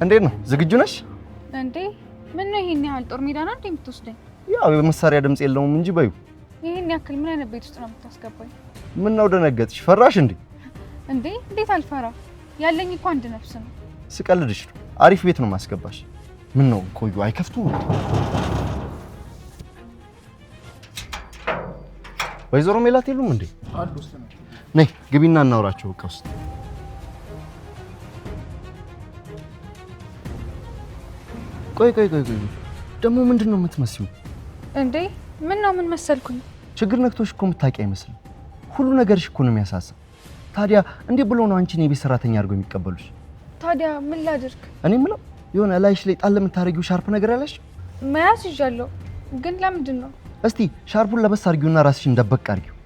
እንዴት ነው ዝግጁ ነሽ እንዴ ምን ነው ይሄን ያህል ጦር ሜዳ ነው እንዴ የምትወስደኝ ያው የመሳሪያ ድምጽ የለውም እንጂ በዩ ይሄን ያክል ምን አይነት ቤት ውስጥ ነው የምታስገባኝ ምን ነው ደነገጥሽ ፈራሽ እንዴ እንዴት አልፈራ ያለኝ እኮ አንድ ነፍስ ነው ስቀልድሽ አሪፍ ቤት ነው ማስገባሽ ምን ነው ቆዩ አይከፍቱ ወይዘሮ ሜላት የሉም እንዴ አሉ ውስጥ ነው ነይ ግቢና እናውራቸው በቃ ውስጥ ቆይ ደግሞ ምንድነው የምትመስዩ እንዴ ምን መሰልኩኝ ችግር ነክቶሽ እኮ የምታውቂ አይመስልም ሁሉ ነገርሽ እኮ ነው የሚያሳስብ ታዲያ እንዴ ብሎ ነው አንቺን የቤት ሰራተኛ አድርገው የሚቀበሉሽ ታዲያ ምን ላድርግ እኔ ምለው የሆነ ላይሽ ላይ ጣል የምታረጊው ሻርፕ ነገር አለሽ መያዝ ይዣለሁ ግን ለምንድን ነው እስቲ ሻርፑን ለበስ አድርጊውና ራስሽን ደበቅ አድርጊው